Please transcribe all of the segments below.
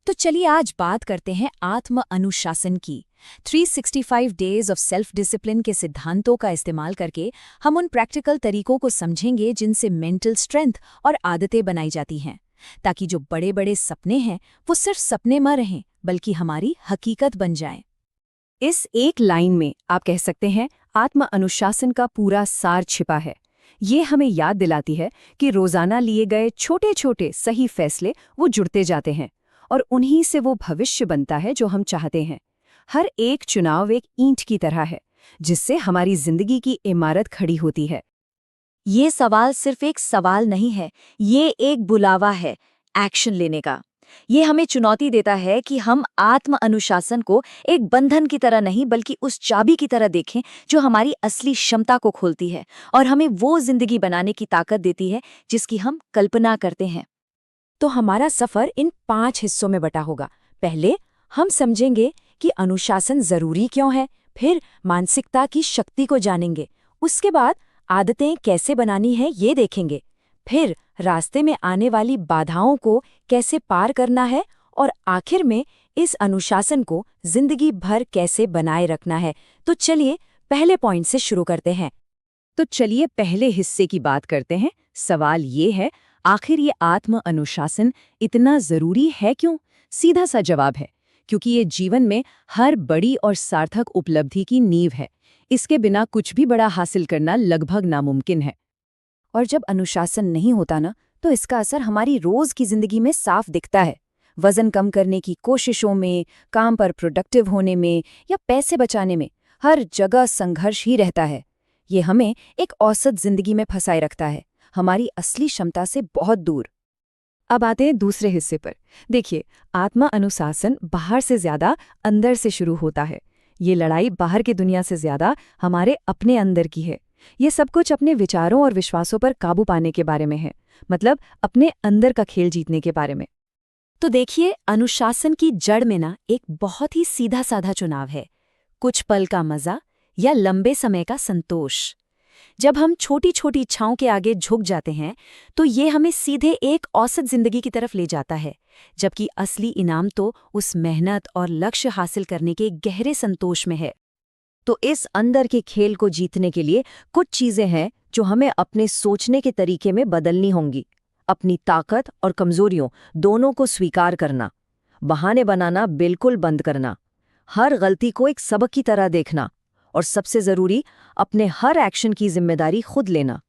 तो चलिए आज बात करते हैं आत्म अनुशासन की। 365 डेज ऑफ सेल्फ डिसिप्लिन के सिद्धांतों का इस्तेमाल करके हम उन प्रैक्टिकल तरीकों को समझेंगे जिनसे मेंटल स्ट्रेंथ और आदतें बनाई जाती हैं, ताकि जो बड़े बड़े सपने हैं वो सिर्फ सपने न रहें बल्कि हमारी हकीकत बन जाएं। इस एक लाइन में आप कह सकते हैं आत्म अनुशासन का पूरा सार छिपा है। ये हमें याद दिलाती है कि रोजाना लिए गए छोटे छोटे सही फैसले वो जुड़ते जाते हैं और उन्हीं से वो भविष्य बनता है जो हम चाहते हैं। हर एक चुनाव एक ईंट की तरह है जिससे हमारी जिंदगी की इमारत खड़ी होती है। ये सवाल सिर्फ एक सवाल नहीं है, ये एक बुलावा है एक्शन लेने का। ये हमें चुनौती देता है कि हम आत्म अनुशासन को एक बंधन की तरह नहीं बल्कि उस चाबी की तरह देखें जो हमारी असली क्षमता को खोलती है और हमें वो जिंदगी बनाने की ताकत देती है जिसकी हम कल्पना करते हैं। तो हमारा सफर इन 5 हिस्सों में बटा होगा। पहले हम समझेंगे कि अनुशासन जरूरी क्यों है, फिर मानसिकता की शक्ति को जानेंगे, उसके बाद आदतें कैसे बनानी है ये देखेंगे, फिर रास्ते में आने वाली बाधाओं को कैसे पार करना है और आखिर में इस अनुशासन को जिंदगी भर कैसे बनाए रखना है। तो चलिए पहले पॉइंट से शुरू करते हैं। तो चलिए पहले हिस्से की बात करते हैं। सवाल ये है, आखिर ये आत्म अनुशासन इतना जरूरी है क्यों? सीधा सा जवाब है, क्योंकि ये जीवन में हर बड़ी और सार्थक उपलब्धि की नींव है। इसके बिना कुछ भी बड़ा हासिल करना लगभग नामुमकिन है। और जब अनुशासन नहीं होता ना, तो इसका असर हमारी रोज की जिंदगी में साफ दिखता है। वजन कम करने की कोशिशों में, काम पर प्रोडक्टिव होने में या पैसे बचाने में, हर जगह संघर्ष ही रहता है। ये हमें एक औसत जिंदगी में फंसाए रखता है, हमारी असली क्षमता से बहुत दूर। अब आते हैं दूसरे हिस्से पर। देखिए, आत्म अनुशासन बाहर से ज्यादा अंदर से शुरू होता है। ये लड़ाई बाहर की दुनिया से ज्यादा हमारे अपने अंदर की है। ये सब कुछ अपने विचारों और विश्वासों पर काबू पाने के बारे में है, मतलब अपने अंदर का खेल जीतने के बारे में। तो देखिए, अनुशासन की जड़ में ना एक बहुत ही सीधा साधा चुनाव है, कुछ पल का मजा या लंबे समय का संतोष। जब हम छोटी छोटी इच्छाओं के आगे झुक जाते हैं तो ये हमें सीधे एक औसत जिंदगी की तरफ ले जाता है, जबकि असली इनाम तो उस मेहनत और लक्ष्य हासिल करने के गहरे संतोष में है। तो इस अंदर के खेल को जीतने के लिए कुछ चीजें हैं जो हमें अपने सोचने के तरीके में बदलनी होंगी। अपनी ताकत और कमजोरियों दोनों को स्वीकार करना, बहाने बनाना बिल्कुल बंद करना, हर गलती को एक सबक की तरह देखना और सबसे जरूरी, अपने हर एक्शन की जिम्मेदारी खुद लेना।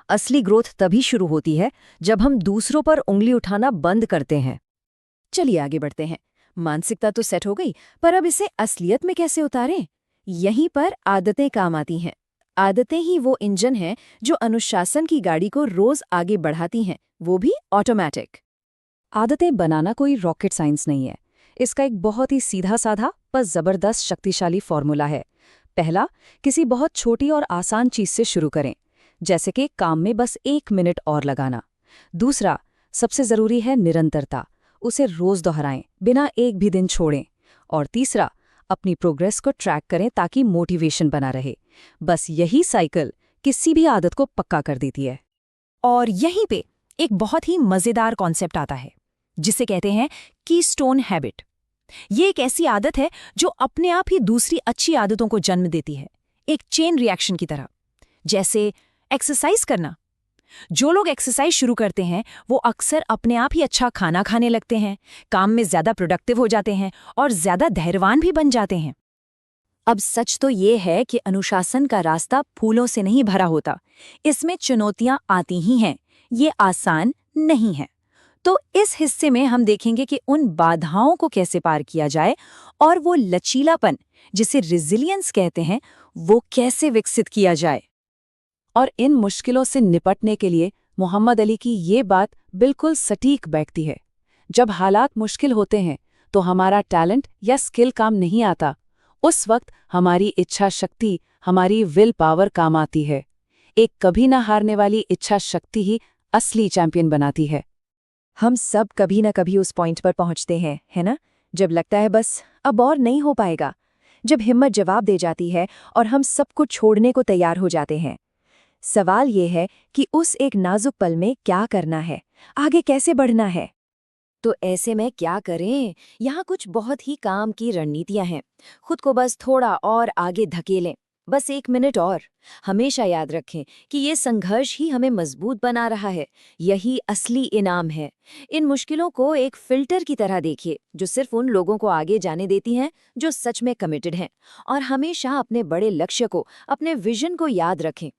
असली ग्रोथ तभी शुरू होती है जब हम दूसरों पर उंगली उठाना बंद करते हैं। चलिए आगे बढ़ते हैं। मानसिकता तो सेट हो गई, पर अब इसे असलियत में कैसे उतारें? यहीं पर आदतें काम आती हैं। आदतें ही वो इंजन हैं जो अनुशासन की गाड़ी को रोज आगे बढ़ाती हैं, वो भी ऑटोमेटिक। आदतें बनाना कोई रॉकेट साइंस नहीं है। इसका एक बहुत ही सीधा साधा पर जबरदस्त शक्तिशाली फॉर्मूला है। पहला, किसी बहुत छोटी और आसान चीज से शुरू करें, जैसे कि काम में बस 1 मिनट और लगाना। दूसरा, सबसे जरूरी है निरंतरता, उसे रोज दोहराएं, बिना एक भी दिन छोड़ें। और तीसरा, अपनी प्रोग्रेस को ट्रैक करें ताकि मोटिवेशन बना रहे। बस यही साइकिल किसी भी आदत को पक्का कर देती है। और यहीं पे एक बहुत ही मजेदार कॉन्सेप्ट आता है जिसे कहते हैं कीस्टोन हैबिट। ये एक ऐसी आदत है जो अपने आप ही दूसरी अच्छी आदतों को जन्म देती है, एक चेन रिएक्शन की तरह। जैसे एक्सरसाइज करना। जो लोग एक्सरसाइज शुरू करते हैं वो अक्सर अपने आप ही अच्छा खाना खाने लगते हैं, काम में ज्यादा प्रोडक्टिव हो जाते हैं और ज्यादा धैर्यवान भी बन जाते हैं। अब सच तो ये है कि अनुशासन का रास्ता फूलों से नहीं भरा होता, इसमें चुनौतियां आती ही हैं, ये आसान नहीं है। तो इस हिस्से में हम देखेंगे कि उन बाधाओं को कैसे पार किया जाए और वो लचीलापन, जिसे रिजिलियंस कहते हैं, वो कैसे विकसित किया जाए। और इन मुश्किलों से निपटने के लिए मोहम्मद अली की ये बात बिल्कुल सटीक बैठती है। जब हालात मुश्किल होते हैं तो हमारा टैलेंट या स्किल काम नहीं आता, उस वक्त हमारी इच्छा शक्ति, हमारी विल पावर काम आती है। एक कभी ना हारने वाली इच्छा शक्ति ही असली चैंपियन बनाती है। हम सब कभी ना कभी उस पॉइंट पर पहुंचते हैं, है ना? जब लगता है बस अब और नहीं हो पाएगा, जब हिम्मत जवाब दे जाती है और हम सब कुछ छोड़ने को तैयार हो जाते हैं। सवाल ये है कि उस एक नाजुक पल में क्या करना है, आगे कैसे बढ़ना है। तो ऐसे में क्या करें? यहाँ कुछ बहुत ही काम की रणनीतियां हैं। खुद को बस थोड़ा और आगे धकेलें, बस 1 मिनट और। हमेशा याद रखें कि ये संघर्ष ही हमें मजबूत बना रहा है। यही असली इनाम है। इन मुश्किलों को एक फिल्टर की तरह देखिए, जो सिर्फ उन लोगों को आगे जाने देती हैं जो सच में कमिटेड हैं। और हमेशा अपने बड़े लक्ष्य को, अपने विजन को याद रखें।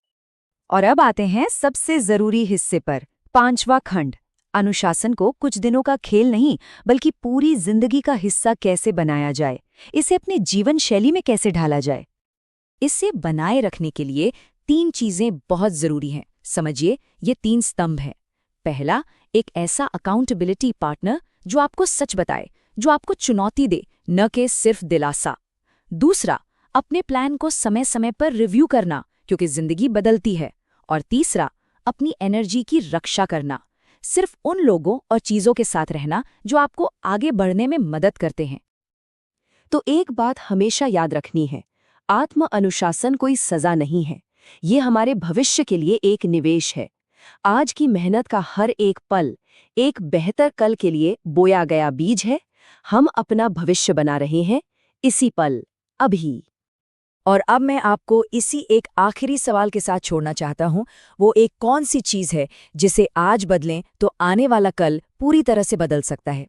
और अब आते हैं सबसे जरूरी हिस्से पर, 5वां खंड। अनुशासन को कुछ दिनों का खेल नहीं, बल्कि पूरी जिंदगी का हिस्सा कैसे बनाया जाए, इसे अपनी जीवन शैली में कैसे ढाला जाए। इसे बनाए रखने के लिए 3 चीजें बहुत जरूरी हैं। समझिए, ये 3 स्तंभ हैं। पहला, एक ऐसा अकाउंटेबिलिटी पार्टनर जो आपको सच बताए, जो आपको चुनौती दे, न कि सिर्फ दिलासा। दूसरा, अपने प्लान को समय समय पर रिव्यू करना, क्योंकि जिंदगी बदलती है। और तीसरा, अपनी एनर्जी की रक्षा करना, सिर्फ उन लोगों और चीजों के साथ रहना जो आपको आगे बढ़ने में मदद करते हैं। तो एक बात हमेशा याद रखनी है, आत्म अनुशासन कोई सजा नहीं है, ये हमारे भविष्य के लिए एक निवेश है। आज की मेहनत का हर एक पल एक बेहतर कल के लिए बोया गया बीज है। हम अपना भविष्य बना रहे हैं, इसी पल, अभी। और अब मैं आपको इसी एक आखिरी सवाल के साथ छोड़ना चाहता हूं। वो एक कौन सी चीज है जिसे आज बदलें तो आने वाला कल पूरी तरह से बदल सकता है?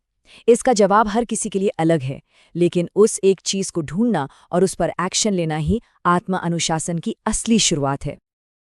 इसका जवाब हर किसी के लिए अलग है, लेकिन उस एक चीज को ढूंढना और उस पर एक्शन लेना ही आत्म अनुशासन की असली शुरुआत है।